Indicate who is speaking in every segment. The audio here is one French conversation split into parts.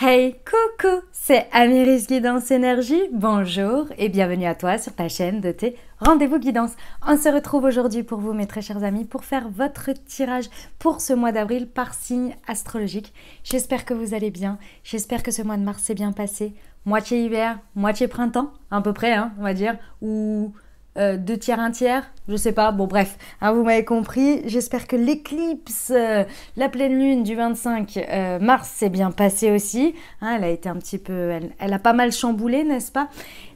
Speaker 1: Hey, coucou, c'est Amyris Guidance Énergie, bonjour et bienvenue à toi sur ta chaîne de tes rendez-vous guidance. On se retrouve aujourd'hui pour vous, mes très chers amis, pour faire votre tirage pour ce mois d'avril par signe astrologique. J'espère que vous allez bien, j'espère que ce mois de mars s'est bien passé, moitié hiver, moitié printemps, à peu près, hein, on va dire, ou... deux tiers, un tiers, je sais pas, bon bref, hein, vous m'avez compris, j'espère que l'éclipse, la pleine lune du 25 mars s'est bien passée aussi, hein, elle a été un petit peu, elle a pas mal chamboulé, n'est-ce pas?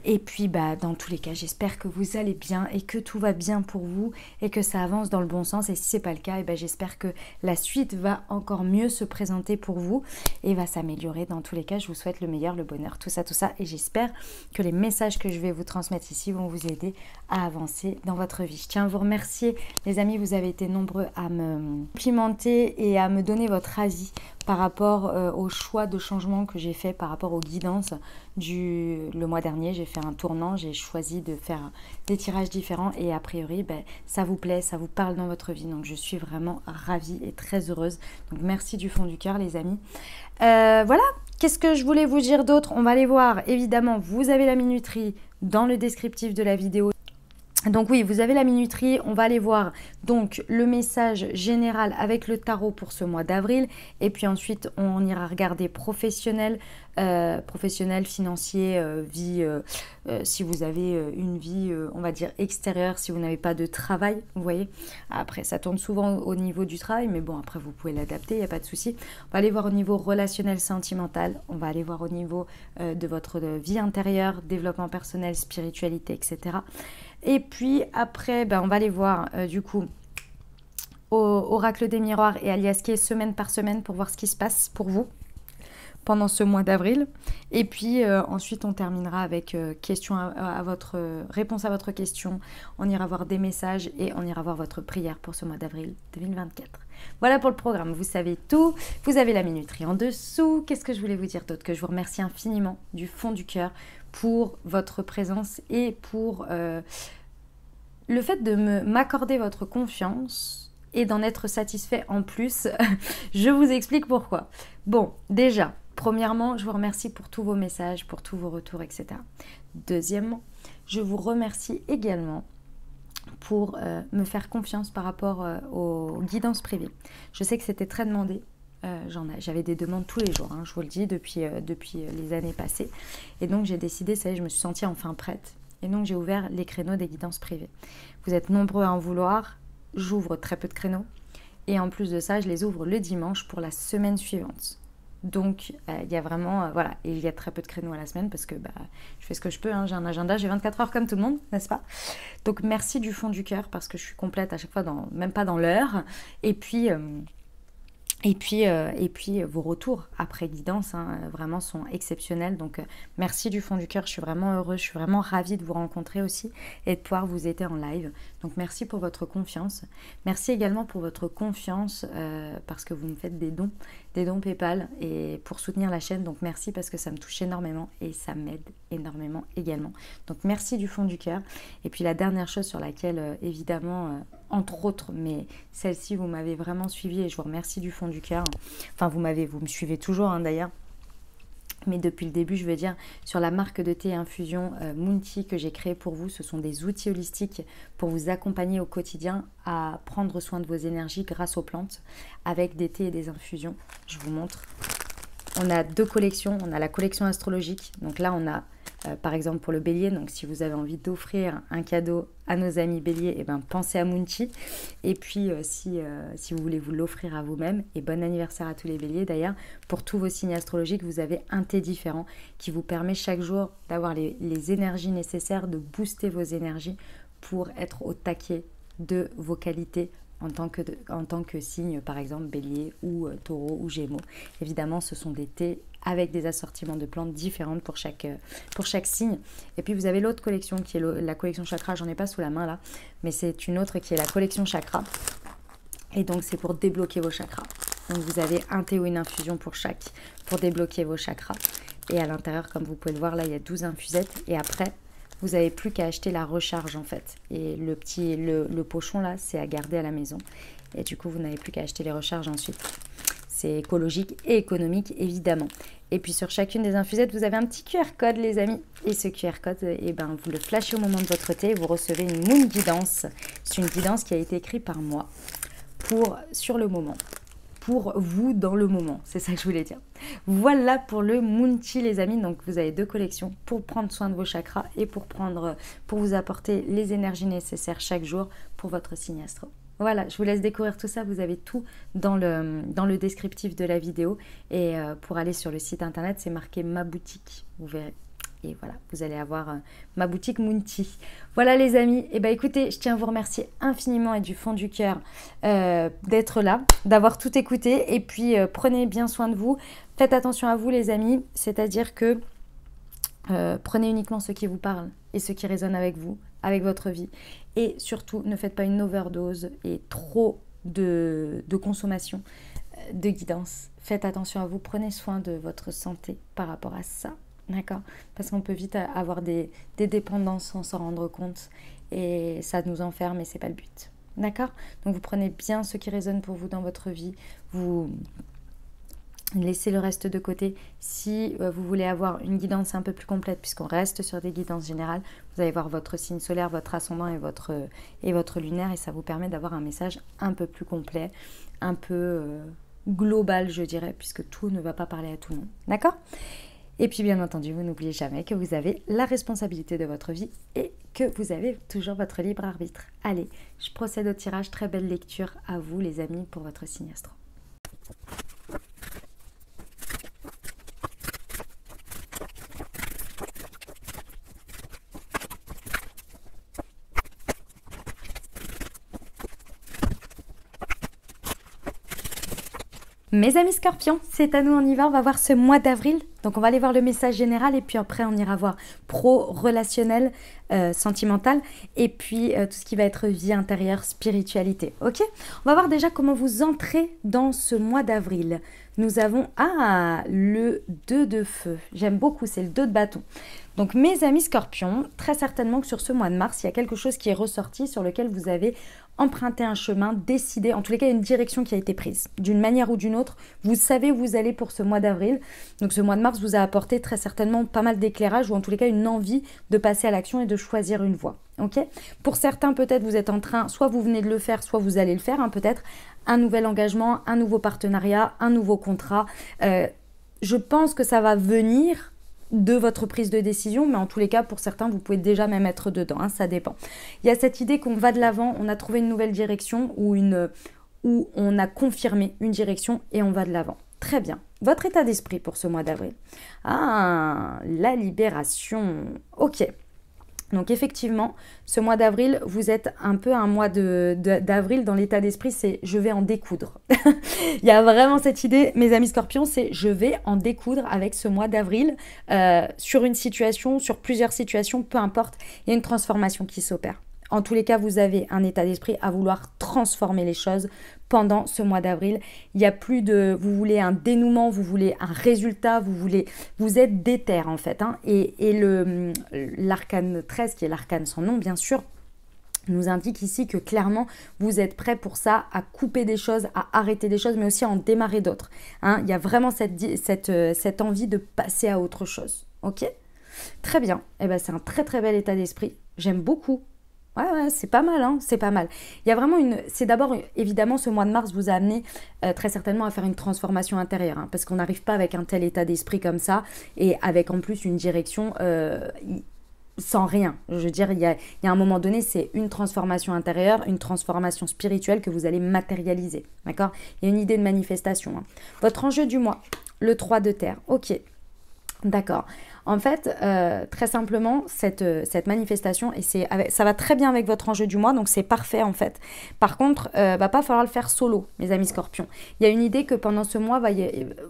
Speaker 1: Et puis bah dans tous les cas, j'espère que vous allez bien et que tout va bien pour vous et que ça avance dans le bon sens, et si c'est pas le cas, et ben j'espère que la suite va encore mieux se présenter pour vous et va s'améliorer. Dans tous les cas, je vous souhaite le meilleur, le bonheur, tout ça, et j'espère que les messages que je vais vous transmettre ici vont vous aider à avancer dans votre vie. Je tiens à vous remercier, les amis, vous avez été nombreux à me complimenter et à me donner votre avis par rapport au choix de changement que j'ai fait par rapport aux guidances le mois dernier. J'ai fait un tournant, j'ai choisi de faire des tirages différents et a priori, ben, ça vous plaît, ça vous parle dans votre vie. Donc je suis vraiment ravie et très heureuse. Donc merci du fond du cœur, les amis. Voilà, qu'est-ce que je voulais vous dire d'autre? On va aller voir, évidemment, vous avez la minuterie dans le descriptif de la vidéo. Donc oui, vous avez la minuterie, on va aller voir donc le message général avec le tarot pour ce mois d'avril, et puis ensuite on ira regarder professionnel, financier, vie, si vous avez une vie, on va dire extérieure, si vous n'avez pas de travail, vous voyez. Après, ça tourne souvent au niveau du travail, mais bon, après vous pouvez l'adapter, il n'y a pas de souci. On va aller voir au niveau relationnel, sentimental, on va aller voir au niveau de votre vie intérieure, développement personnel, spiritualité, etc. Et puis après, ben, on va aller voir du coup au Oracle des Miroirs et Aliasqué semaine par semaine pour voir ce qui se passe pour vous pendant ce mois d'avril. Et puis ensuite, on terminera avec réponse à votre question. On ira voir des messages et on ira voir votre prière pour ce mois d'avril 2024. Voilà pour le programme, vous savez tout. Vous avez la minuterie en dessous. Qu'est-ce que je voulais vous dire d'autre? Que je vous remercie infiniment du fond du cœur pour votre présence et pour le fait de m'accorder votre confiance et d'en être satisfait en plus. Je vous explique pourquoi. Bon, déjà, premièrement, je vous remercie pour tous vos messages, pour tous vos retours, etc. Deuxièmement, je vous remercie également pour me faire confiance par rapport aux guidances privées. Je sais que c'était très demandé. J'avais des demandes tous les jours, hein, je vous le dis, depuis les années passées. Et donc j'ai décidé, ça y est, je me suis sentie enfin prête. Et donc j'ai ouvert les créneaux des guidances privées. Vous êtes nombreux à en vouloir, j'ouvre très peu de créneaux. Et en plus de ça, je les ouvre le dimanche pour la semaine suivante. Donc il y a vraiment, voilà, et il y a très peu de créneaux à la semaine parce que bah, je fais ce que je peux, hein, j'ai un agenda, j'ai 24 heures comme tout le monde, n'est-ce pas? Donc merci du fond du cœur parce que je suis complète à chaque fois, même pas dans l'heure. Et puis vos retours après guidance, hein, vraiment sont exceptionnels. Donc merci du fond du cœur, je suis vraiment heureuse, je suis vraiment ravie de vous rencontrer aussi et de pouvoir vous aider en live. Donc merci pour votre confiance. Merci également pour votre confiance parce que vous me faites des dons PayPal et pour soutenir la chaîne. Donc merci parce que ça me touche énormément et ça m'aide énormément également. Donc merci du fond du cœur. Et puis la dernière chose sur laquelle évidemment, entre autres, mais celle-ci vous m'avez vraiment suivi et je vous remercie du fond du cœur. Enfin vous me suivez toujours hein, d'ailleurs. Mais depuis le début, je veux dire, sur la marque de thé et infusion Mounty que j'ai créée pour vous, ce sont des outils holistiques pour vous accompagner au quotidien à prendre soin de vos énergies grâce aux plantes avec des thés et des infusions. Je vous montre. On a deux collections. On a la collection astrologique. Donc là, on a par exemple pour le bélier. Donc si vous avez envie d'offrir un cadeau à nos amis béliers, eh ben, pensez à Mounty. Et puis si vous voulez vous l'offrir à vous-même, et bon anniversaire à tous les béliers d'ailleurs, pour tous vos signes astrologiques, vous avez un thé différent qui vous permet chaque jour d'avoir les énergies nécessaires, de booster vos énergies pour être au taquet de vos qualités en tant que signe, par exemple bélier ou taureau ou gémeaux. Évidemment, ce sont des thés avec des assortiments de plantes différentes pour chaque signe. Et puis vous avez l'autre collection qui est la collection chakra, j'en ai pas sous la main là, mais c'est une autre qui est la collection chakra. Et donc c'est pour débloquer vos chakras. Donc vous avez un thé ou une infusion pour débloquer vos chakras. Et à l'intérieur, comme vous pouvez le voir, là il y a 12 infusettes. Et après, vous n'avez plus qu'à acheter la recharge en fait. Et le pochon là, c'est à garder à la maison. Et du coup, vous n'avez plus qu'à acheter les recharges ensuite. c'est écologique et économique évidemment. Et puis sur chacune des infusettes, vous avez un petit QR code les amis. Et ce QR code, eh ben, vous le flashez au moment de votre thé et vous recevez une moon guidance. C'est une guidance qui a été écrite par moi sur le moment. Pour vous dans le moment, c'est ça que je voulais dire. Voilà pour le Moon Tea les amis, donc vous avez 2 collections pour prendre soin de vos chakras et pour vous apporter les énergies nécessaires chaque jour pour votre signe astro. Voilà, je vous laisse découvrir tout ça, vous avez tout dans le descriptif de la vidéo et pour aller sur le site internet, c'est marqué ma boutique, vous verrez. Et voilà, vous allez avoir ma boutique Moon Tea. Voilà les amis, et écoutez, je tiens à vous remercier infiniment et du fond du cœur d'être là, d'avoir tout écouté. Et puis prenez bien soin de vous, faites attention à vous les amis, c'est-à-dire que prenez uniquement ce qui vous parle et ce qui résonne avec vous, avec votre vie. Et surtout, ne faites pas une overdose et trop de consommation de guidance. Faites attention à vous, prenez soin de votre santé par rapport à ça. D'accord? Parce qu'on peut vite avoir des dépendances sans s'en rendre compte et ça nous enferme et c'est pas le but. D'accord? Donc vous prenez bien ce qui résonne pour vous dans votre vie, vous laissez le reste de côté. Si vous voulez avoir une guidance un peu plus complète, puisqu'on reste sur des guidances générales, vous allez voir votre signe solaire, votre ascendant et votre lunaire et ça vous permet d'avoir un message un peu plus complet, un peu global je dirais, puisque tout ne va pas parler à tout le monde. D'accord? Et puis bien entendu, vous n'oubliez jamais que vous avez la responsabilité de votre vie et que vous avez toujours votre libre arbitre. Allez, je procède au tirage. Très belle lecture à vous les amis pour votre signe astro. Mes amis scorpions, c'est à nous, on y va, on va voir ce mois d'avril. Donc on va aller voir le message général et puis après on ira voir pro, relationnel, sentimental et puis tout ce qui va être vie intérieure, spiritualité. Ok? On va voir déjà comment vous entrez dans ce mois d'avril. Nous avons le 2 de feu. J'aime beaucoup, c'est le 2 de bâton. Donc mes amis scorpions, très certainement que sur ce mois de mars, il y a quelque chose qui est ressorti sur lequel vous avez emprunté un chemin, décidé, en tous les cas une direction qui a été prise. D'une manière ou d'une autre, vous savez où vous allez pour ce mois d'avril. Donc ce mois de mars vous a apporté très certainement pas mal d'éclairage ou en tous les cas une envie de passer à l'action et de choisir une voie. Ok? Pour certains peut-être vous êtes en train, soit vous venez de le faire, soit vous allez le faire, peut-être un nouvel engagement, un nouveau partenariat, un nouveau contrat. Je pense que ça va venir de votre prise de décision, mais en tous les cas, pour certains, vous pouvez déjà même être dedans, ça dépend. Il y a cette idée qu'on va de l'avant, on a trouvé une nouvelle direction ou on a confirmé une direction et on va de l'avant. Très bien. Votre état d'esprit pour ce mois d'avril. La libération. Ok. Donc effectivement, ce mois d'avril, vous êtes un peu un mois d'avril dans l'état d'esprit, c'est je vais en découdre. Il y a vraiment cette idée, mes amis scorpions, c'est je vais en découdre avec ce mois d'avril sur une situation, sur plusieurs situations, peu importe, il y a une transformation qui s'opère. En tous les cas, vous avez un état d'esprit à vouloir transformer les choses pendant ce mois d'avril. Il n'y a plus de... Vous voulez un dénouement, vous voulez un résultat, vous êtes déter en fait. Et l'arcane 13, qui est l'arcane sans nom bien sûr, nous indique ici que clairement, vous êtes prêt pour ça, à couper des choses, à arrêter des choses, mais aussi à en démarrer d'autres. Il y a vraiment cette envie de passer à autre chose. Ok? Très bien. C'est un très très bel état d'esprit. J'aime beaucoup. Ouais, c'est pas mal, c'est pas mal. Il y a vraiment c'est d'abord, évidemment, ce mois de mars vous a amené très certainement à faire une transformation intérieure, parce qu'on n'arrive pas avec un tel état d'esprit comme ça, et avec en plus une direction sans rien. Je veux dire, il y a un moment donné, c'est une transformation intérieure, une transformation spirituelle que vous allez matérialiser, d'accord? Il y a une idée de manifestation. Votre enjeu du mois, le 3 de terre, ok. D'accord. En fait, très simplement, cette manifestation, et ça va très bien avec votre enjeu du mois, donc c'est parfait en fait. Par contre, va pas falloir le faire solo, mes amis scorpions. Il y a une idée que pendant ce mois,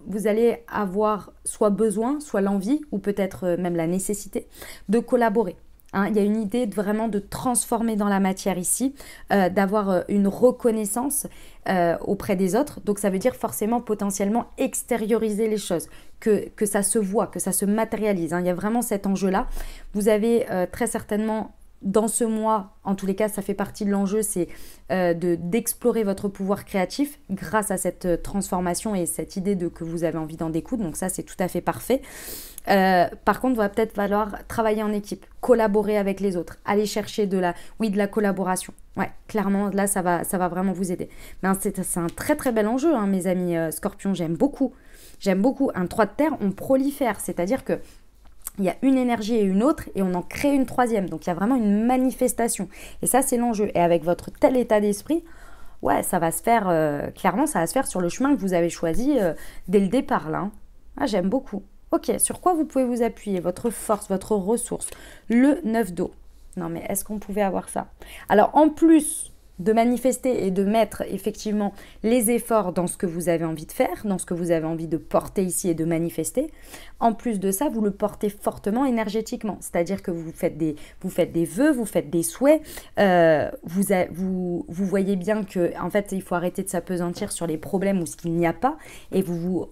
Speaker 1: vous allez avoir soit besoin, soit l'envie, ou peut-être même la nécessité de collaborer. Il y a une idée vraiment de transformer dans la matière ici, d'avoir une reconnaissance auprès des autres. Donc ça veut dire forcément potentiellement extérioriser les choses, que ça se voit, que ça se matérialise. Il y a vraiment cet enjeu-là. Vous avez très certainement dans ce mois, en tous les cas, ça fait partie de l'enjeu, c'est d'explorer votre pouvoir créatif grâce à cette transformation et cette idée que vous avez envie d'en découdre. Donc ça, c'est tout à fait parfait. Par contre, il va peut-être falloir travailler en équipe, collaborer avec les autres, aller chercher de la collaboration. Ouais, clairement, là, ça va vraiment vous aider. Mais c'est un très très bel enjeu, hein, mes amis Scorpions, j'aime beaucoup. J'aime beaucoup. Un 3 de terre, on prolifère, c'est-à-dire que il y a une énergie et une autre et on en crée une troisième. Donc, il y a vraiment une manifestation. Et ça, c'est l'enjeu. Et avec votre tel état d'esprit, ouais, ça va se faire, clairement, ça va se faire sur le chemin que vous avez choisi dès le départ, là. Hein. Ah, j'aime beaucoup. Ok, sur quoi vous pouvez vous appuyer? Votre force, votre ressource. Le 9 d'eau. Non, mais est-ce qu'on pouvait avoir ça? Alors, en plus de manifester et de mettre effectivement les efforts dans ce que vous avez envie de faire, dans ce que vous avez envie de porter ici et de manifester, en plus de ça, vous le portez fortement énergétiquement. C'est-à-dire que vous faites des vœux, vous faites des souhaits, vous voyez bien que en fait, il faut arrêter de s'apesantir sur les problèmes ou ce qu'il n'y a pas et vous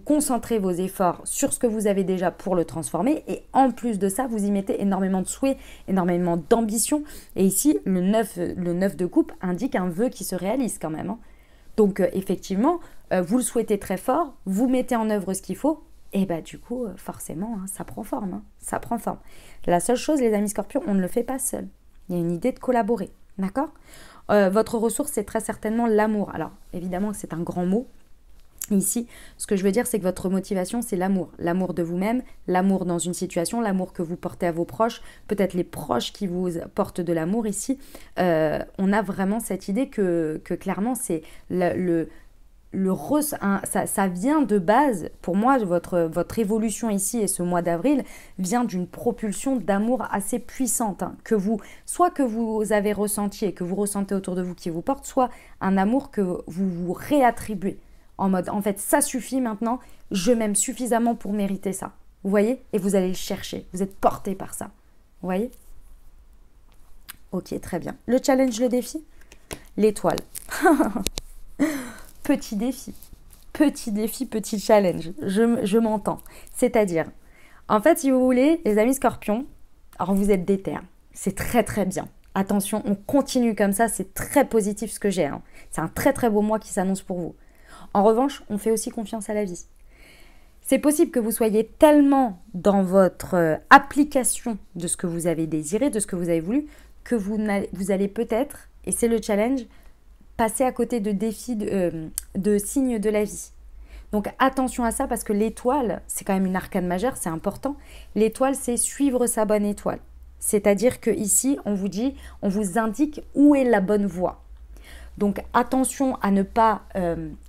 Speaker 1: concentrez vos efforts sur ce que vous avez déjà pour le transformer et en plus de ça, vous y mettez énormément de souhaits, énormément d'ambition. Et ici, le 9 de coupe indique un vœu qui se réalise quand même. Hein. Donc effectivement, vous le souhaitez très fort, vous mettez en œuvre ce qu'il faut et bah du coup, forcément, hein, ça prend forme. Hein, ça prend forme. La seule chose, les amis Scorpions, on ne le fait pas seul. Il y a une idée de collaborer, d'accord? Votre ressource, c'est très certainement l'amour. Alors, évidemment, c'est un grand mot. Ici, ce que je veux dire, c'est que votre motivation, c'est l'amour. L'amour de vous-même, l'amour dans une situation, l'amour que vous portez à vos proches, peut-être les proches qui vous portent de l'amour ici. On a vraiment cette idée que clairement, c'est ça vient de base. Pour moi, votre évolution ici et ce mois d'avril vient d'une propulsion d'amour assez puissante, hein, soit que vous avez ressenti et que vous ressentez autour de vous qui vous porte, soit un amour que vous vous réattribuez. En mode, en fait, ça suffit maintenant, je m'aime suffisamment pour mériter ça. Vous voyez? Et vous allez le chercher. Vous êtes porté par ça. Vous voyez? Ok, très bien. Le challenge, le défi? L'étoile. Petit défi. Petit défi, petit challenge. Je m'entends. C'est-à-dire, en fait, si vous voulez, les amis Scorpions, alors vous êtes déter. C'est très, très bien. Attention, on continue comme ça. C'est très positif ce que j'ai. Hein. C'est un très, très beau mois qui s'annonce pour vous. En revanche, on fait aussi confiance à la vie. C'est possible que vous soyez tellement dans votre application de ce que vous avez désiré, de ce que vous avez voulu, que vous allez peut-être, et c'est le challenge, passer à côté de défis, de signes de la vie. Donc attention à ça parce que l'étoile, c'est quand même une arcane majeure, c'est important. L'étoile, c'est suivre sa bonne étoile. C'est-à-dire qu'ici, on vous indique où est la bonne voie. Donc attention à ne pas,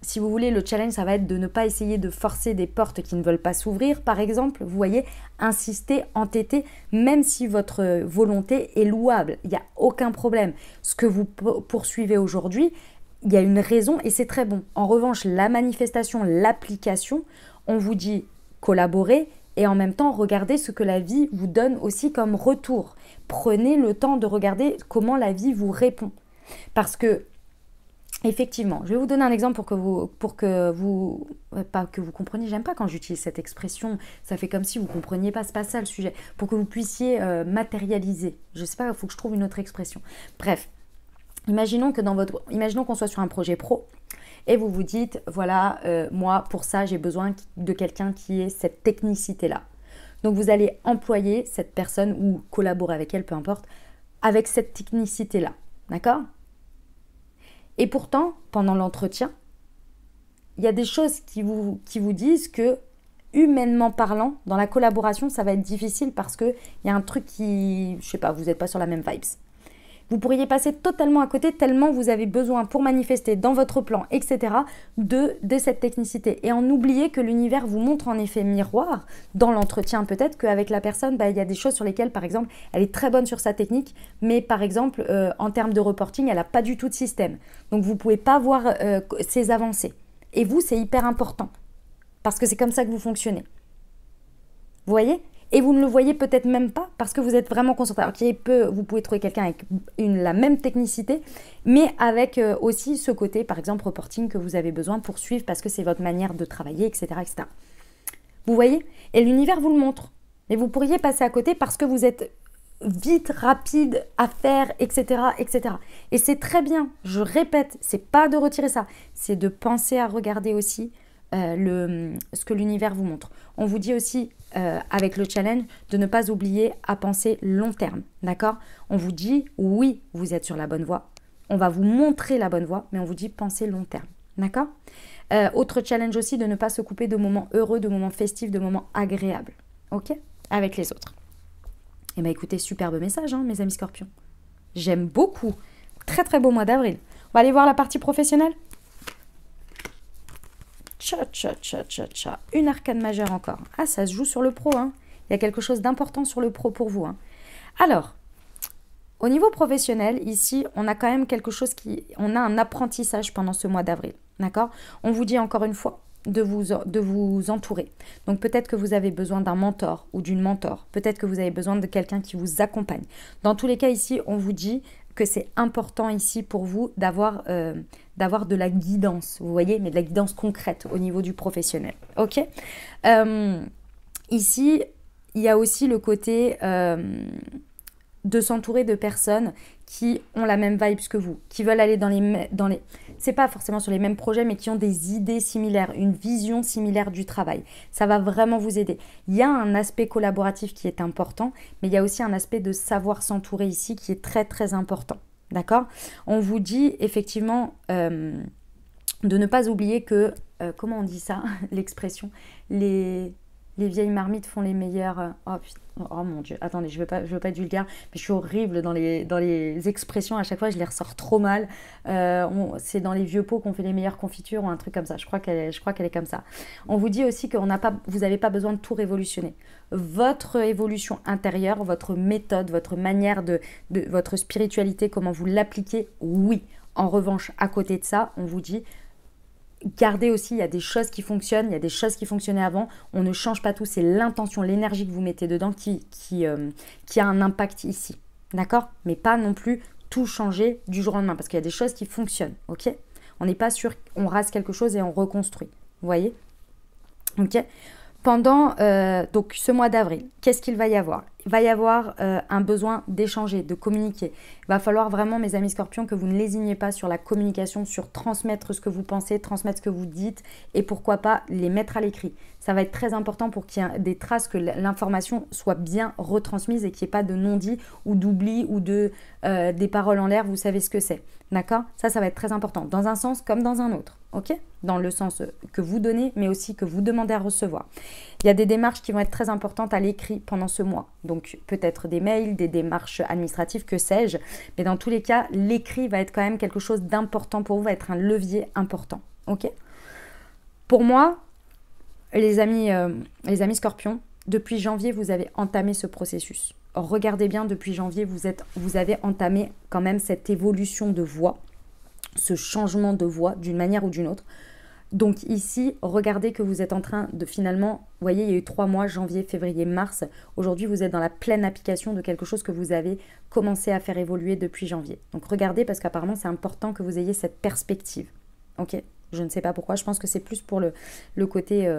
Speaker 1: si vous voulez, le challenge, ça va être de ne pas essayer de forcer des portes qui ne veulent pas s'ouvrir. Par exemple, vous voyez, insister, entêter, même si votre volonté est louable, il n'y a aucun problème. Ce que vous poursuivez aujourd'hui, il y a une raison et c'est très bon. En revanche, la manifestation, l'application, on vous dit collaborer et en même temps, regardez ce que la vie vous donne aussi comme retour. Prenez le temps de regarder comment la vie vous répond. Parce que effectivement, je vais vous donner un exemple pour que vous pas que vous compreniez, j'aime pas quand j'utilise cette expression, ça fait comme si vous compreniez pas, c'est pas ça le sujet, pour que vous puissiez matérialiser. Je sais pas, il faut que je trouve une autre expression. Bref, imaginons qu'on soit sur un projet pro et vous vous dites, voilà, moi pour ça j'ai besoin de quelqu'un qui ait cette technicité-là. Donc vous allez employer cette personne ou collaborer avec elle, peu importe, avec cette technicité-là, d'accord ? Et pourtant, pendant l'entretien, il y a des choses qui vous disent que, humainement parlant, dans la collaboration, ça va être difficile parce qu'il y a un truc qui, je sais pas, vous n'êtes pas sur la même vibes. Vous pourriez passer totalement à côté tellement vous avez besoin pour manifester dans votre plan, etc., de cette technicité. Et en oublier que l'univers vous montre en effet miroir, dans l'entretien peut-être, qu'avec la personne, il y a des choses sur lesquelles, par exemple, elle est très bonne sur sa technique, mais par exemple, en termes de reporting, elle n'a pas du tout de système. Donc vous ne pouvez pas voir ses avancées. Et vous, c'est hyper important, parce que c'est comme ça que vous fonctionnez. Vous voyez ? Et vous ne le voyez peut-être même pas parce que vous êtes vraiment concentré. Alors vous pouvez trouver quelqu'un avec la même technicité, mais avec aussi ce côté, par exemple, reporting que vous avez besoin pour suivre parce que c'est votre manière de travailler, etc., etc. Vous voyez ? Et l'univers vous le montre. Mais vous pourriez passer à côté parce que vous êtes vite, rapide à faire, etc., etc. Et c'est très bien, je répète, c'est pas de retirer ça, c'est de penser à regarder aussi ce que l'univers vous montre. On vous dit aussi, avec le challenge, de ne pas oublier à penser long terme, d'accord? On vous dit, oui, vous êtes sur la bonne voie, on va vous montrer la bonne voie, mais on vous dit pensez long terme, d'accord? Autre challenge aussi, de ne pas se couper de moments heureux, de moments festifs, de moments agréables, ok? Avec les autres. Eh bien écoutez, superbe message, hein, mes amis scorpions. J'aime beaucoup. Très très beau mois d'avril. On va aller voir la partie professionnelle. Tcha, tcha, tcha, tcha, tcha. Une arcane majeure encore. Ah, ça se joue sur le pro, hein. Il y a quelque chose d'important sur le pro pour vous, hein. Alors, au niveau professionnel, ici, on a quand même quelque chose on a un apprentissage pendant ce mois d'avril, d'accord? On vous dit encore une fois de vous entourer. Donc peut-être que vous avez besoin d'un mentor ou d'une mentor. Peut-être que vous avez besoin de quelqu'un qui vous accompagne. Dans tous les cas, ici, on vous dit que c'est important ici pour vous d'avoir de la guidance, vous voyez, mais de la guidance concrète au niveau du professionnel, ok? Ici, il y a aussi le côté de s'entourer de personnes qui ont la même vibe que vous, qui veulent aller dans les c'est pas forcément sur les mêmes projets, mais qui ont des idées similaires, une vision similaire du travail. Ça va vraiment vous aider. Il y a un aspect collaboratif qui est important, mais il y a aussi un aspect de savoir s'entourer ici qui est très très important. D'accord? On vous dit effectivement de ne pas oublier que, comment on dit ça, l'expression, les vieilles marmites font les meilleurs... Oh putain, oh mon Dieu, attendez, je veux pas être vulgaire, mais je suis horrible dans les expressions, à chaque fois je les ressors trop mal. C'est dans les vieux pots qu'on fait les meilleures confitures ou un truc comme ça, je crois qu'elle est comme ça. On vous dit aussi que vous n'avez pas besoin de tout révolutionner. Votre évolution intérieure, votre méthode, votre manière de votre spiritualité, comment vous l'appliquez, oui. En revanche, à côté de ça, on vous dit... Gardez aussi, il y a des choses qui fonctionnent, il y a des choses qui fonctionnaient avant. On ne change pas tout, c'est l'intention, l'énergie que vous mettez dedans qui a un impact ici. D'accord? Mais pas non plus tout changer du jour au lendemain, parce qu'il y a des choses qui fonctionnent, ok? On n'est pas sûr, on rase quelque chose et on reconstruit. Vous voyez? Ok? Pendant donc ce mois d'avril, qu'est-ce qu'il va y avoir? Il va y avoir un besoin d'échanger, de communiquer. Il va falloir vraiment, mes amis scorpions, que vous ne lésignez pas sur la communication, sur transmettre ce que vous pensez, transmettre ce que vous dites et pourquoi pas les mettre à l'écrit. Ça va être très important pour qu'il y ait des traces, que l'information soit bien retransmise et qu'il n'y ait pas de non-dit ou d'oubli ou des paroles en l'air, vous savez ce que c'est. D'accord? Ça va être très important, dans un sens comme dans un autre. Ok? Dans le sens que vous donnez, mais aussi que vous demandez à recevoir. Il y a des démarches qui vont être très importantes à l'écrit pendant ce mois. Donc peut-être des mails, des démarches administratives, que sais-je. Mais dans tous les cas, l'écrit va être quand même quelque chose d'important pour vous, va être un levier important. Ok? Pour moi, les amis scorpions, depuis janvier, vous avez entamé ce processus. Regardez bien, depuis janvier, vous avez entamé quand même cette évolution de voix, ce changement de voix d'une manière ou d'une autre. Donc ici, regardez que vous êtes en train de finalement, vous voyez, il y a eu 3 mois, janvier, février, mars. Aujourd'hui, vous êtes dans la pleine application de quelque chose que vous avez commencé à faire évoluer depuis janvier. Donc regardez, parce qu'apparemment, c'est important que vous ayez cette perspective. Ok? Je ne sais pas pourquoi, je pense que c'est plus pour le côté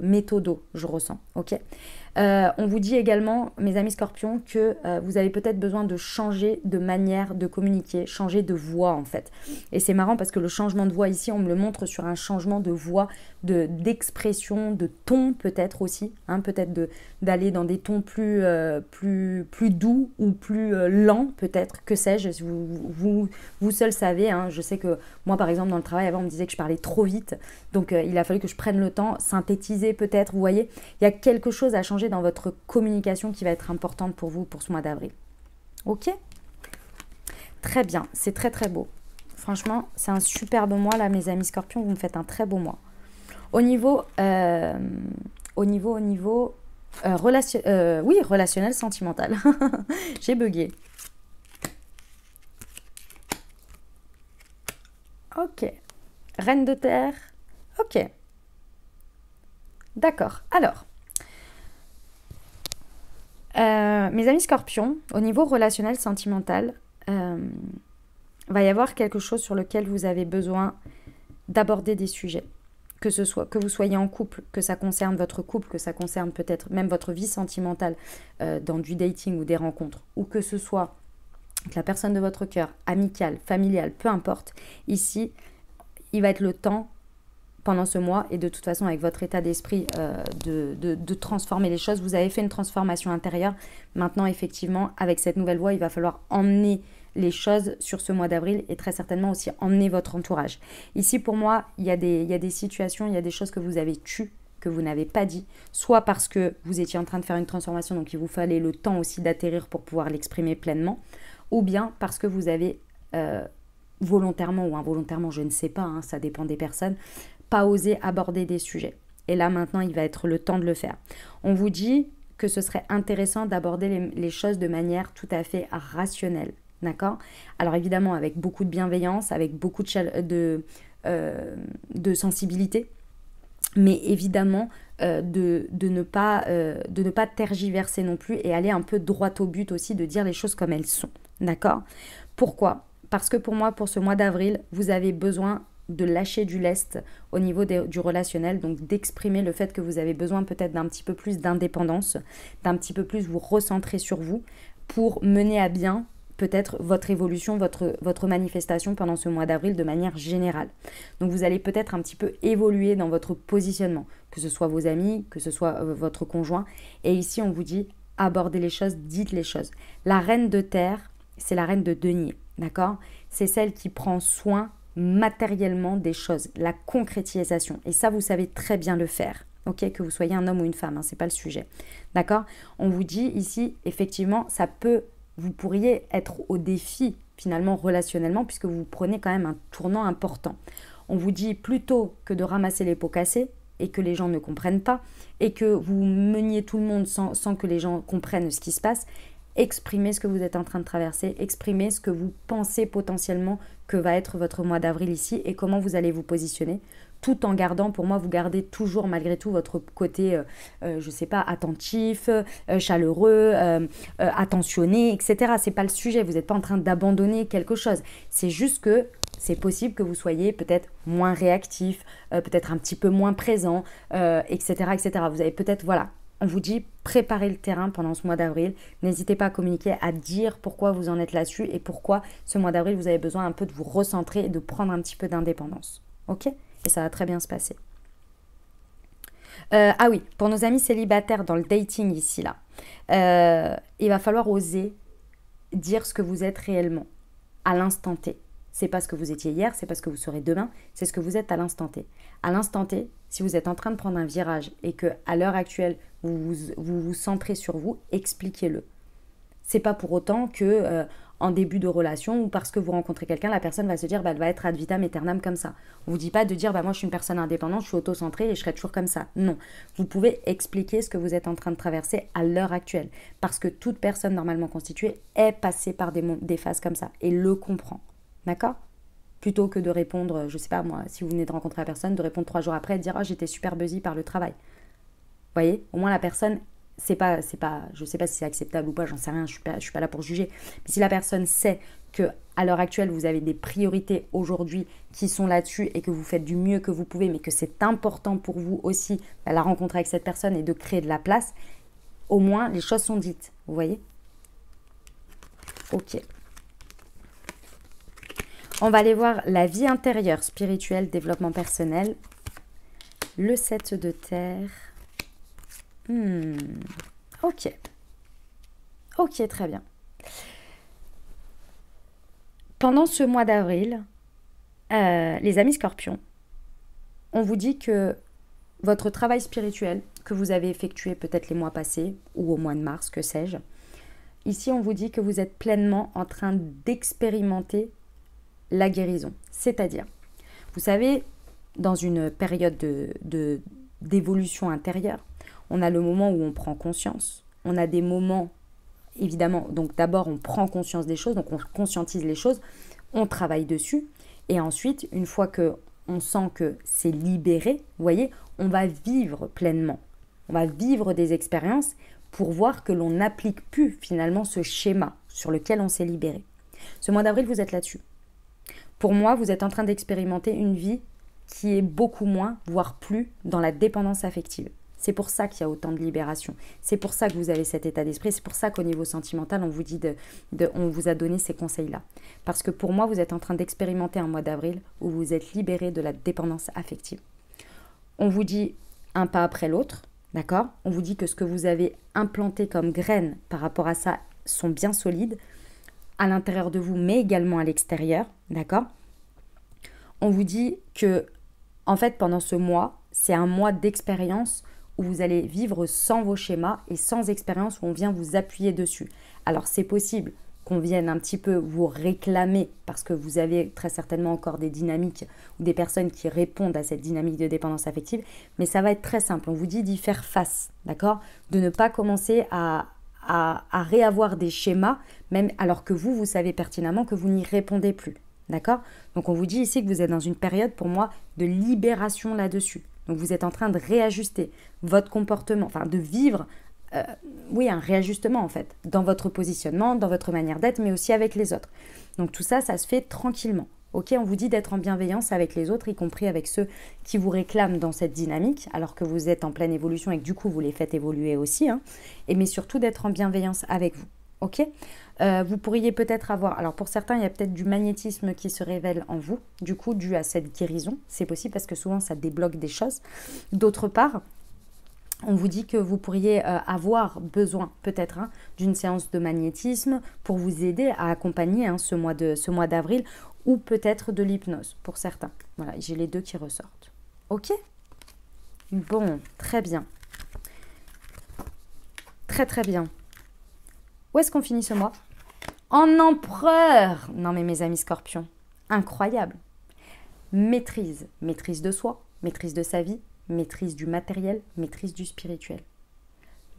Speaker 1: méthodo, je ressens. Ok? On vous dit également, mes amis scorpions, que vous avez peut-être besoin de changer de manière de communiquer, changer de voix en fait. Et c'est marrant parce que le changement de voix ici, on me le montre sur un changement de voix, d'expression, de ton peut-être aussi, hein, peut-être d'aller dans des tons plus doux ou plus lents peut-être, que sais-je, vous seul savez, hein. Je sais que moi par exemple dans le travail avant on me disait que je parlais trop vite, donc il a fallu que je prenne le temps, synthétiser peut-être, vous voyez, il y a quelque chose à changer dans votre communication qui va être importante pour vous pour ce mois d'avril. Ok? Très bien, c'est très très beau. Franchement, c'est un superbe mois là, mes amis scorpions, vous me faites un très beau mois. Au niveau relationnel, sentimental. J'ai bugué. Ok. Reine de terre. Ok. D'accord. Alors, mes amis scorpions, au niveau relationnel, sentimental, va y avoir quelque chose sur lequel vous avez besoin d'aborder des sujets. que vous soyez en couple, que ça concerne votre couple, que ça concerne peut-être même votre vie sentimentale dans du dating ou des rencontres, ou que ce soit la personne de votre cœur, amicale, familiale, peu importe, ici, il va être le temps pendant ce mois, et de toute façon avec votre état d'esprit de transformer les choses. Vous avez fait une transformation intérieure. Maintenant, effectivement, avec cette nouvelle voie, il va falloir emmener les choses sur ce mois d'avril et très certainement aussi emmener votre entourage. Ici, pour moi, il y a des situations, il y a des choses que vous avez tues, que vous n'avez pas dit, soit parce que vous étiez en train de faire une transformation, donc il vous fallait le temps aussi d'atterrir pour pouvoir l'exprimer pleinement, ou bien parce que vous avez volontairement ou involontairement, je ne sais pas, hein, ça dépend des personnes, pas osé aborder des sujets. Et là, maintenant, il va être le temps de le faire. On vous dit que ce serait intéressant d'aborder les choses de manière tout à fait rationnelle. D'accord? Alors évidemment, avec beaucoup de bienveillance, avec beaucoup de sensibilité, mais évidemment de ne pas tergiverser non plus et aller un peu droit au but aussi, de dire les choses comme elles sont. D'accord? Pourquoi? Parce que pour moi, pour ce mois d'avril, vous avez besoin de lâcher du lest au niveau du relationnel, donc d'exprimer le fait que vous avez besoin peut-être d'un petit peu plus d'indépendance, d'un petit peu plus vous recentrer sur vous pour mener à bien peut-être votre évolution, votre manifestation pendant ce mois d'avril de manière générale. Donc vous allez peut-être un petit peu évoluer dans votre positionnement, que ce soit vos amis, que ce soit votre conjoint. Et ici, on vous dit, abordez les choses, dites les choses. La reine de terre, c'est la reine de denier, d'accord? C'est celle qui prend soin matériellement des choses, la concrétisation. Et ça, vous savez très bien le faire. Ok, que vous soyez un homme ou une femme, hein, c'est pas le sujet. D'accord? On vous dit ici, effectivement, vous pourriez être au défi finalement relationnellement puisque vous prenez quand même un tournant important. On vous dit plutôt que de ramasser les pots cassés et que les gens ne comprennent pas et que vous meniez tout le monde sans que les gens comprennent ce qui se passe, exprimez ce que vous êtes en train de traverser, exprimez ce que vous pensez potentiellement que va être votre mois d'avril ici et comment vous allez vous positionner, tout en gardant, pour moi, vous gardez toujours malgré tout votre côté, je sais pas, attentif, chaleureux, attentionné, etc. C'est pas le sujet, vous n'êtes pas en train d'abandonner quelque chose. C'est juste que c'est possible que vous soyez peut-être moins réactif, peut-être un petit peu moins présent, etc., etc. Vous avez peut-être, voilà, on vous dit préparez le terrain pendant ce mois d'avril. N'hésitez pas à communiquer, à dire pourquoi vous en êtes là-dessus et pourquoi ce mois d'avril, vous avez besoin un peu de vous recentrer et de prendre un petit peu d'indépendance. Ok ? Et ça va très bien se passer. Ah oui, pour nos amis célibataires dans le dating ici, là, il va falloir oser dire ce que vous êtes réellement, à l'instant T. C'est pas ce que vous étiez hier, c'est pas ce que vous serez demain, c'est ce que vous êtes à l'instant T. À l'instant T, si vous êtes en train de prendre un virage et que à l'heure actuelle, vous centrez sur vous, expliquez-le. C'est pas pour autant que en début de relation ou parce que vous rencontrez quelqu'un, la personne va se dire elle va être ad vitam aeternam comme ça. On vous dit pas de dire moi je suis une personne indépendante, je suis auto-centrée et je serai toujours comme ça. Non, vous pouvez expliquer ce que vous êtes en train de traverser à l'heure actuelle parce que toute personne normalement constituée est passée par des phases comme ça et le comprend. D'accord? Plutôt que de répondre, je sais pas moi, si vous venez de rencontrer la personne, de répondre 3 jours après et de dire j'étais super busy par le travail. Vous voyez? Au moins la personne, je sais pas si c'est acceptable ou pas, j'en sais rien, je suis pas là pour juger. Mais si la personne sait que à l'heure actuelle vous avez des priorités aujourd'hui qui sont là-dessus et que vous faites du mieux que vous pouvez, mais que c'est important pour vous aussi la rencontre avec cette personne et de créer de la place, au moins les choses sont dites. Vous voyez? Ok. On va aller voir la vie intérieure, spirituelle, développement personnel. Le 7 de terre. Ok. Ok, très bien. Pendant ce mois d'avril, les amis scorpions, on vous dit que votre travail spirituel que vous avez effectué peut-être les mois passés ou au mois de mars, que sais-je, ici on vous dit que vous êtes pleinement en train d'expérimenter la guérison. C'est-à-dire, vous savez, dans une période d'évolution intérieure, on a le moment où on prend conscience, on a des moments, évidemment, donc d'abord on prend conscience des choses, donc on conscientise les choses, on travaille dessus, et ensuite, une fois que on sent que c'est libéré, vous voyez, on va vivre pleinement, on va vivre des expériences pour voir que l'on n'applique plus finalement ce schéma sur lequel on s'est libéré. Ce mois d'avril, vous êtes là-dessus. Pour moi, vous êtes en train d'expérimenter une vie qui est beaucoup moins, voire plus, dans la dépendance affective. C'est pour ça qu'il y a autant de libération. C'est pour ça que vous avez cet état d'esprit. C'est pour ça qu'au niveau sentimental, on vous dit on vous a donné ces conseils-là. Parce que pour moi, vous êtes en train d'expérimenter un mois d'avril où vous êtes libéré de la dépendance affective. On vous dit un pas après l'autre, d'accord? On vous dit que ce que vous avez implanté comme graines par rapport à ça sont bien solides à l'intérieur de vous, mais également à l'extérieur, d'accord? On vous dit que, en fait, pendant ce mois, c'est un mois d'expérience où vous allez vivre sans vos schémas et sans expérience où on vient vous appuyer dessus. Alors, c'est possible qu'on vienne un petit peu vous réclamer parce que vous avez très certainement encore des dynamiques ou des personnes qui répondent à cette dynamique de dépendance affective, mais ça va être très simple. On vous dit d'y faire face, d'accord? De ne pas commencer à réavoir des schémas, même alors que vous savez pertinemment que vous n'y répondez plus, d'accord? Donc, on vous dit ici que vous êtes dans une période, pour moi, de libération là-dessus. Donc, vous êtes en train de réajuster votre comportement, enfin, de vivre, un réajustement, en fait, dans votre positionnement, dans votre manière d'être, mais aussi avec les autres. Donc, tout ça, ça se fait tranquillement. Ok, on vous dit d'être en bienveillance avec les autres, y compris avec ceux qui vous réclament dans cette dynamique, alors que vous êtes en pleine évolution et que du coup, vous les faites évoluer aussi, hein, mais surtout d'être en bienveillance avec vous. Ok, vous pourriez peut-être avoir, alors pour certains, il y a peut-être du magnétisme qui se révèle en vous, du coup, dû à cette guérison. C'est possible parce que souvent, ça débloque des choses. D'autre part, on vous dit que vous pourriez avoir besoin peut-être d'une séance de magnétisme pour vous aider à accompagner ce mois d'avril ou peut-être de l'hypnose pour certains. Voilà, j'ai les deux qui ressortent. Ok? Bon, très bien. Très très bien. Où est-ce qu'on finit ce mois? En empereur! Non mais mes amis scorpions, incroyable. Maîtrise de soi, maîtrise de sa vie, maîtrise du matériel, maîtrise du spirituel.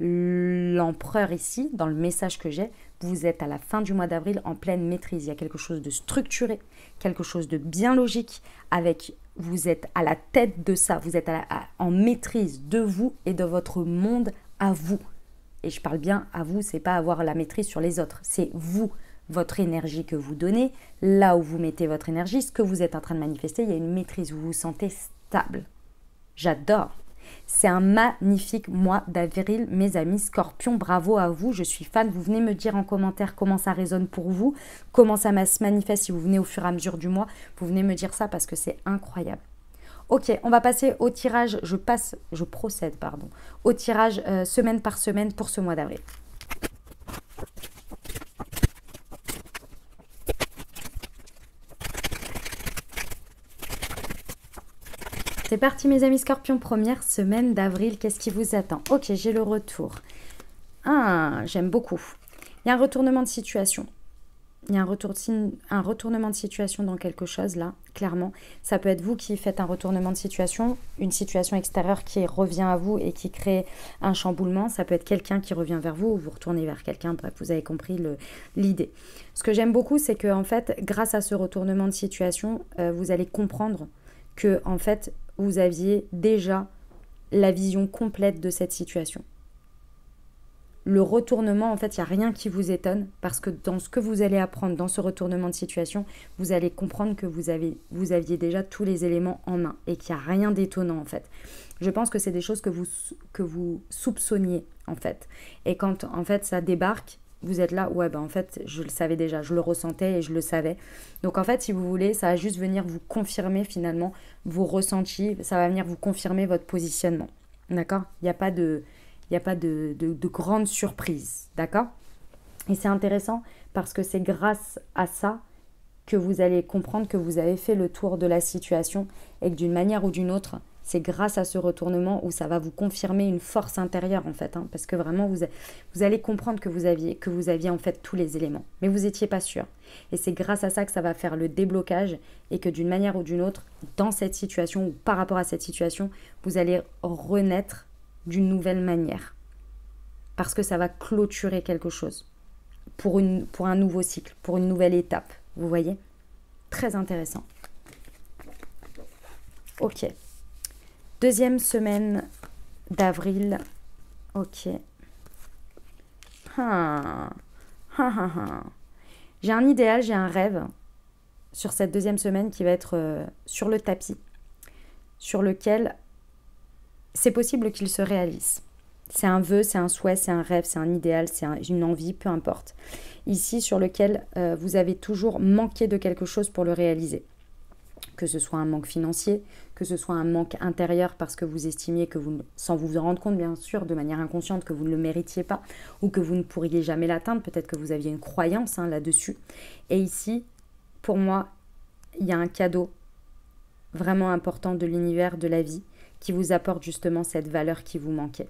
Speaker 1: L'empereur ici, dans le message que j'ai, vous êtes à la fin du mois d'avril en pleine maîtrise. Il y a quelque chose de structuré, quelque chose de bien logique, vous êtes à la tête de ça, vous êtes en maîtrise de vous et de votre monde à vous. Et je parle bien à vous, c'est pas avoir la maîtrise sur les autres, c'est vous, votre énergie que vous donnez, là où vous mettez votre énergie, ce que vous êtes en train de manifester, il y a une maîtrise, vous vous sentez stable. J'adore. C'est un magnifique mois d'avril, mes amis scorpions, bravo à vous, je suis fan. Vous venez me dire en commentaire comment ça résonne pour vous, comment ça se manifeste si vous venez au fur et à mesure du mois. Vous venez me dire ça parce que c'est incroyable. Ok, on va passer au tirage, je procède au tirage semaine par semaine pour ce mois d'avril. C'est parti mes amis scorpions, première semaine d'avril, qu'est-ce qui vous attend? Ok, j'ai le retour. Ah, j'aime beaucoup. Il y a un retournement de situation. Il y a un retournement de situation dans quelque chose là, clairement. Ça peut être vous qui faites un retournement de situation, une situation extérieure qui revient à vous et qui crée un chamboulement. Ça peut être quelqu'un qui revient vers vous ou vous retournez vers quelqu'un. Bref, vous avez compris l'idée. Ce que j'aime beaucoup, c'est que en fait, grâce à ce retournement de situation, vous allez comprendre que en fait, vous aviez déjà la vision complète de cette situation. Le retournement, en fait, il n'y a rien qui vous étonne parce que dans ce que vous allez apprendre dans ce retournement de situation, vous allez comprendre que vous aviez déjà tous les éléments en main et qu'il n'y a rien d'étonnant, en fait. Je pense que c'est des choses que vous soupçonniez, en fait. Et quand, en fait, ça débarque, vous êtes là, ouais, ben en fait, je le savais déjà, je le ressentais et je le savais. Donc, en fait, si vous voulez, ça va juste venir vous confirmer, finalement, vos ressentis, ça va venir vous confirmer votre positionnement. D'accord? Il n'y a pas de grande surprise, d'accord? Et c'est intéressant parce que c'est grâce à ça que vous allez comprendre que vous avez fait le tour de la situation et que d'une manière ou d'une autre, c'est grâce à ce retournement où ça va vous confirmer une force intérieure en fait, parce que vraiment vous allez comprendre que vous aviez en fait tous les éléments, mais vous n'étiez pas sûr. Et c'est grâce à ça que ça va faire le déblocage et que d'une manière ou d'une autre, dans cette situation ou par rapport à cette situation, vous allez renaître d'une nouvelle manière. Parce que ça va clôturer quelque chose pour un nouveau cycle, pour une nouvelle étape. Vous voyez? Très intéressant. Ok. Deuxième semaine d'avril. Ok. J'ai un idéal, j'ai un rêve sur cette deuxième semaine qui va être sur le tapis. sur lequel c'est possible qu'il se réalise. C'est un vœu, c'est un souhait, c'est un rêve, c'est un idéal, c'est une envie, peu importe. Ici, sur lequel vous avez toujours manqué de quelque chose pour le réaliser. Que ce soit un manque financier, que ce soit un manque intérieur parce que vous estimiez que vous, sans vous en rendre compte bien sûr, de manière inconsciente, que vous ne le méritiez pas ou que vous ne pourriez jamais l'atteindre, peut-être que vous aviez une croyance là-dessus. Et ici, pour moi, il y a un cadeau vraiment important de l'univers, de la vie, qui vous apporte justement cette valeur qui vous manquait.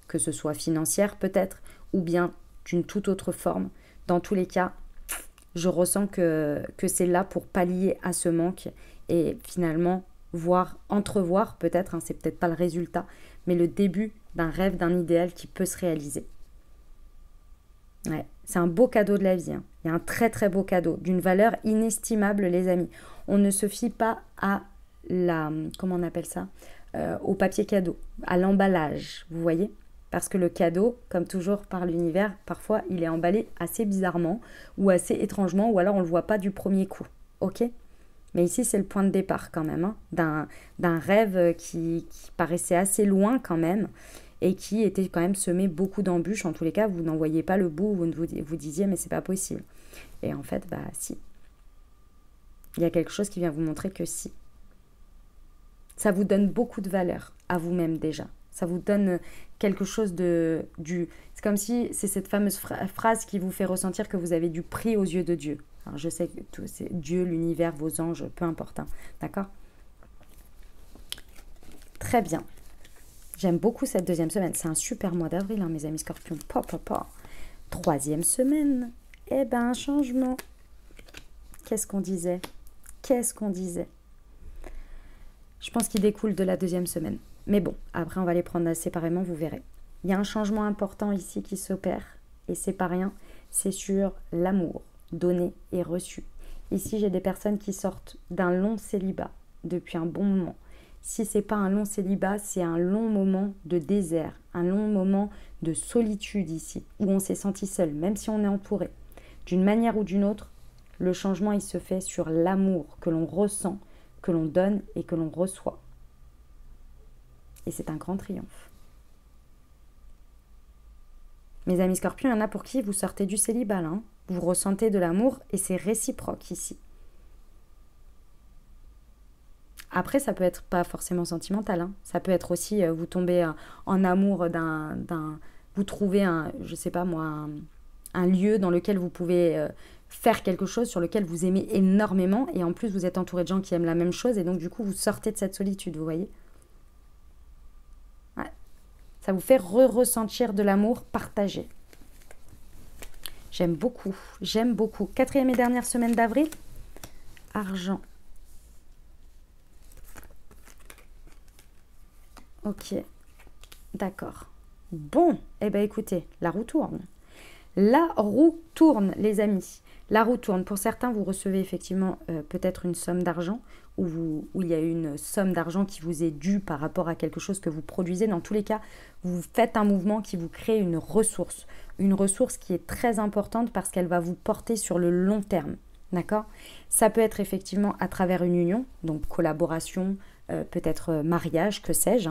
Speaker 1: Que ce soit financière peut-être, ou bien d'une toute autre forme. Dans tous les cas, je ressens que c'est là pour pallier à ce manque et finalement entrevoir peut-être, c'est peut-être pas le résultat, mais le début d'un rêve, d'un idéal qui peut se réaliser. Ouais, c'est un beau cadeau de la vie. Il y a un très très beau cadeau, d'une valeur inestimable les amis. On ne se fie pas à comment on appelle ça, au papier cadeau, à l'emballage, vous voyez ? Parce que le cadeau, comme toujours par l'univers, parfois il est emballé assez bizarrement ou assez étrangement, ou alors on ne le voit pas du premier coup. Ok ? Mais ici c'est le point de départ quand même, d'un rêve qui paraissait assez loin quand même et qui était quand même semé beaucoup d'embûches. En tous les cas, vous n'en voyez pas le bout, vous disiez mais c'est pas possible. Et en fait, si. Il y a quelque chose qui vient vous montrer que si. Ça vous donne beaucoup de valeur à vous-même déjà. Ça vous donne quelque chose c'est comme si c'est cette fameuse phrase qui vous fait ressentir que vous avez du prix aux yeux de Dieu. Alors je sais que c'est Dieu, l'univers, vos anges, peu importe. D'accord ? Très bien. J'aime beaucoup cette deuxième semaine. C'est un super mois d'avril, mes amis scorpions. Troisième semaine. Un changement. Qu'est-ce qu'on disait ? Je pense qu'il découle de la deuxième semaine. Mais bon, après on va les prendre séparément, vous verrez. Il y a un changement important ici qui s'opère, et c'est pas rien, c'est sur l'amour, donné et reçu. Ici, j'ai des personnes qui sortent d'un long célibat depuis un bon moment. Si c'est pas un long célibat, c'est un long moment de désert, un long moment de solitude ici, où on s'est senti seul, même si on est entouré. D'une manière ou d'une autre, le changement, il se fait sur l'amour que l'on ressent, que l'on donne et que l'on reçoit. Et c'est un grand triomphe. Mes amis scorpions, il y en a pour qui vous sortez du célibat, là, Vous ressentez de l'amour et c'est réciproque ici. Après, ça peut être pas forcément sentimental. Ça peut être aussi, vous tombez en amour vous trouvez je sais pas moi, un lieu dans lequel vous pouvez faire quelque chose sur lequel vous aimez énormément et en plus vous êtes entouré de gens qui aiment la même chose et donc du coup vous sortez de cette solitude, vous voyez. Ouais. Ça vous fait ressentir de l'amour partagé. J'aime beaucoup, j'aime beaucoup. 4e et dernière semaine d'avril, argent. Ok, d'accord. Bon, eh bien écoutez, la roue tourne. La roue tourne, les amis. La roue tourne. Pour certains, vous recevez effectivement peut-être une somme d'argent où il y a une somme d'argent qui vous est due par rapport à quelque chose que vous produisez. Dans tous les cas, vous faites un mouvement qui vous crée une ressource qui est très importante parce qu'elle va vous porter sur le long terme. D'accord ? Ça peut être effectivement à travers une union, donc collaboration, peut-être mariage, que sais-je.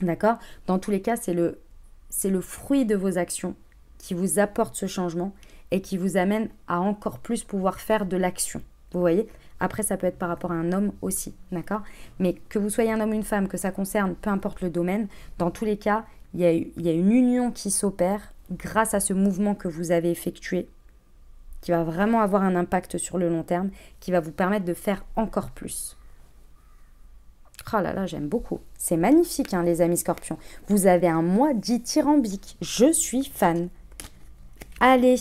Speaker 1: D'accord ? Dans tous les cas, c'est le fruit de vos actions qui vous apporte ce changement et qui vous amène à encore plus pouvoir faire de l'action. Vous voyez ? Après, ça peut être par rapport à un homme aussi, d'accord ? Mais que vous soyez un homme ou une femme, que ça concerne, peu importe le domaine, dans tous les cas, il y a une union qui s'opère grâce à ce mouvement que vous avez effectué, qui va vraiment avoir un impact sur le long terme, qui va vous permettre de faire encore plus. Oh là là, j'aime beaucoup. C'est magnifique, les amis scorpions. Vous avez un mois dithyrambique. Je suis fan. Allez,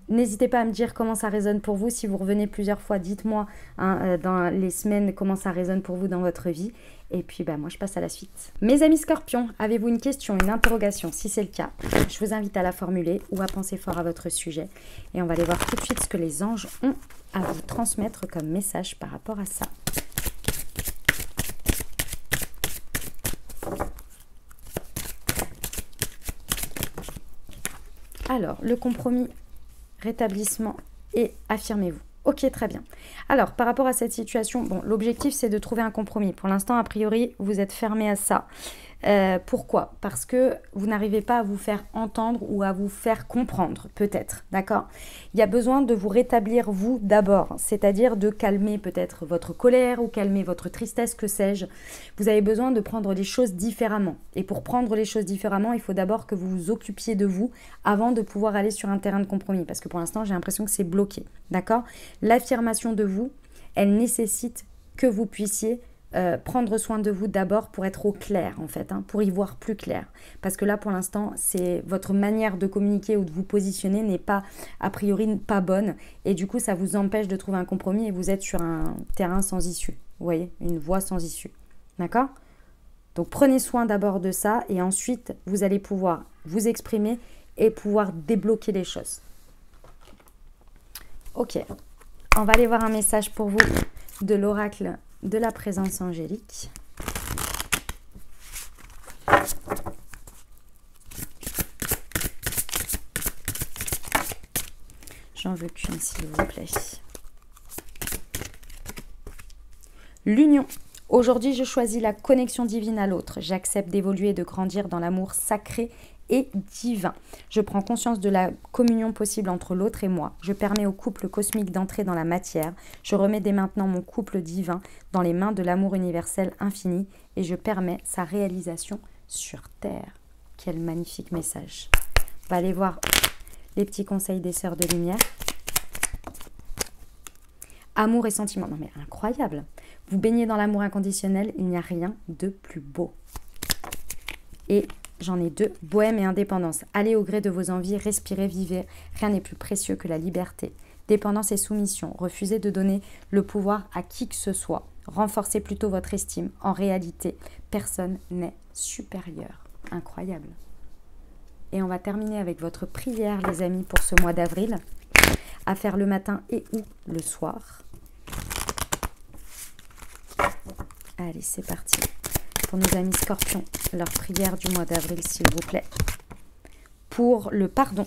Speaker 1: n'hésitez pas à me dire comment ça résonne pour vous. Si vous revenez plusieurs fois, dites-moi dans les semaines comment ça résonne pour vous dans votre vie. Et puis, moi, je passe à la suite. Mes amis scorpions, avez-vous une question, une interrogation? Si c'est le cas, je vous invite à la formuler ou à penser fort à votre sujet. Et on va aller voir tout de suite ce que les anges ont à vous transmettre comme message par rapport à ça. Alors, le compromis, rétablissement et affirmez-vous. Ok, très bien. Alors, par rapport à cette situation, bon, l'objectif, c'est de trouver un compromis. Pour l'instant, a priori, vous êtes fermé à ça. Pourquoi? Parce que vous n'arrivez pas à vous faire entendre ou à vous faire comprendre, peut-être, d'accord? Il y a besoin de vous rétablir, vous, d'abord, c'est-à-dire de calmer peut-être votre colère ou calmer votre tristesse, que sais-je. Vous avez besoin de prendre les choses différemment. Et pour prendre les choses différemment, il faut d'abord que vous vous occupiez de vous avant de pouvoir aller sur un terrain de compromis. Parce que pour l'instant, j'ai l'impression que c'est bloqué, d'accord? L'affirmation de vous, elle nécessite que vous puissiez prendre soin de vous d'abord pour être au clair en fait, hein, pour y voir plus clair. Parce que là pour l'instant, c'est votre manière de communiquer ou de vous positionner n'est pas, a priori, pas bonne. Et du coup, ça vous empêche de trouver un compromis et vous êtes sur un terrain sans issue. Vous voyez, une voie sans issue. D'accord? Donc prenez soin d'abord de ça et ensuite, vous allez pouvoir vous exprimer et pouvoir débloquer les choses. Ok, on va aller voir un message pour vous de l'oracle de la présence angélique. J'en veux qu'une, s'il vous plaît. L'union. Aujourd'hui, je choisis la connexion divine à l'autre. J'accepte d'évoluer et de grandir dans l'amour sacré et divin. Je prends conscience de la communion possible entre l'autre et moi. Je permets au couple cosmique d'entrer dans la matière. Je remets dès maintenant mon couple divin dans les mains de l'amour universel infini et je permets sa réalisation sur Terre. Quel magnifique message. On va aller voir les petits conseils des sœurs de lumière. Amour et sentiment. Non mais incroyable. Vous baignez dans l'amour inconditionnel, il n'y a rien de plus beau. Et j'en ai deux, bohème et indépendance. Allez au gré de vos envies, respirez, vivez. Rien n'est plus précieux que la liberté. Dépendance et soumission. Refusez de donner le pouvoir à qui que ce soit. Renforcez plutôt votre estime. En réalité, personne n'est supérieur. Incroyable. Et on va terminer avec votre prière, les amis, pour ce mois d'avril. À faire le matin et ou le soir. Allez, c'est parti. Pour nos amis scorpions, leur prière du mois d'avril, s'il vous plaît. Pour le pardon.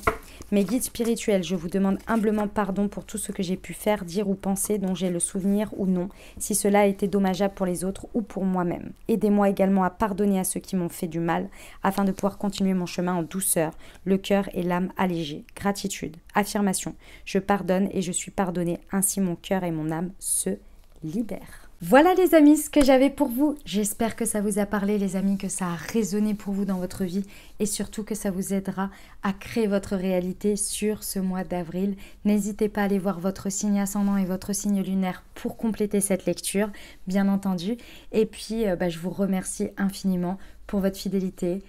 Speaker 1: Mes guides spirituels, je vous demande humblement pardon pour tout ce que j'ai pu faire, dire ou penser dont j'ai le souvenir ou non, si cela a été dommageable pour les autres ou pour moi-même. Aidez-moi également à pardonner à ceux qui m'ont fait du mal, afin de pouvoir continuer mon chemin en douceur, le cœur et l'âme allégés. Gratitude. Affirmation. Je pardonne et je suis pardonné, ainsi mon cœur et mon âme se libèrent. Voilà les amis, ce que j'avais pour vous. J'espère que ça vous a parlé les amis, que ça a résonné pour vous dans votre vie et surtout que ça vous aidera à créer votre réalité sur ce mois d'avril. N'hésitez pas à aller voir votre signe ascendant et votre signe lunaire pour compléter cette lecture, bien entendu. Et puis, je vous remercie infiniment pour votre fidélité,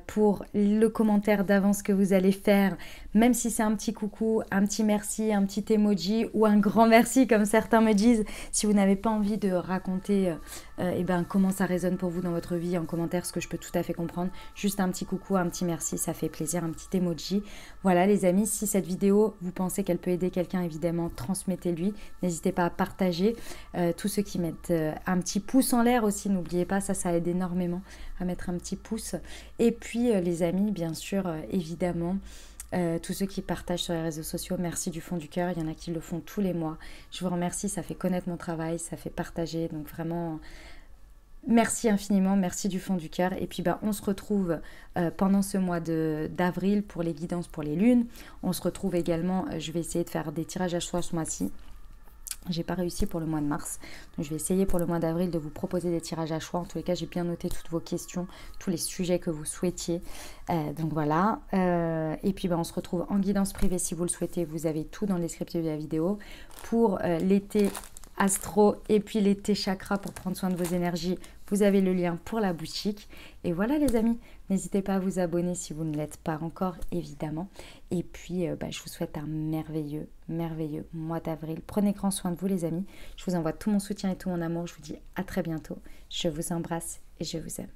Speaker 1: pour le commentaire d'avance que vous allez faire, même si c'est un petit coucou, un petit merci, un petit emoji ou un grand merci comme certains me disent. Si vous n'avez pas envie de raconter comment ça résonne pour vous dans votre vie en commentaire, ce que je peux tout à fait comprendre, juste un petit coucou, un petit merci, ça fait plaisir, un petit emoji. Voilà les amis, si cette vidéo, vous pensez qu'elle peut aider quelqu'un, évidemment, transmettez-lui. N'hésitez pas à partager. Tous ceux qui mettent un petit pouce en l'air aussi, n'oubliez pas, ça aide énormément à mettre un petit pouce. Et puis les amis, bien sûr, évidemment, tous ceux qui partagent sur les réseaux sociaux, merci du fond du cœur. Il y en a qui le font tous les mois. Je vous remercie, ça fait connaître mon travail, ça fait partager. Donc vraiment, merci infiniment, merci du fond du cœur. Et puis on se retrouve pendant ce mois d'avril pour les guidances pour les lunes. On se retrouve également, je vais essayer de faire des tirages à choix ce mois-ci. J'ai pas réussi pour le mois de mars, donc je vais essayer pour le mois d'avril de vous proposer des tirages à choix. En tous les cas, j'ai bien noté toutes vos questions, tous les sujets que vous souhaitiez. Donc voilà. Et puis on se retrouve en guidance privée si vous le souhaitez. Vous avez tout dans le descriptif de la vidéo. Pour l'été astro et puis l'été chakra pour prendre soin de vos énergies, vous avez le lien pour la boutique. Et voilà les amis, n'hésitez pas à vous abonner si vous ne l'êtes pas encore, évidemment. Et puis, je vous souhaite un merveilleux mois d'avril. Prenez grand soin de vous les amis. Je vous envoie tout mon soutien et tout mon amour. Je vous dis à très bientôt. Je vous embrasse et je vous aime.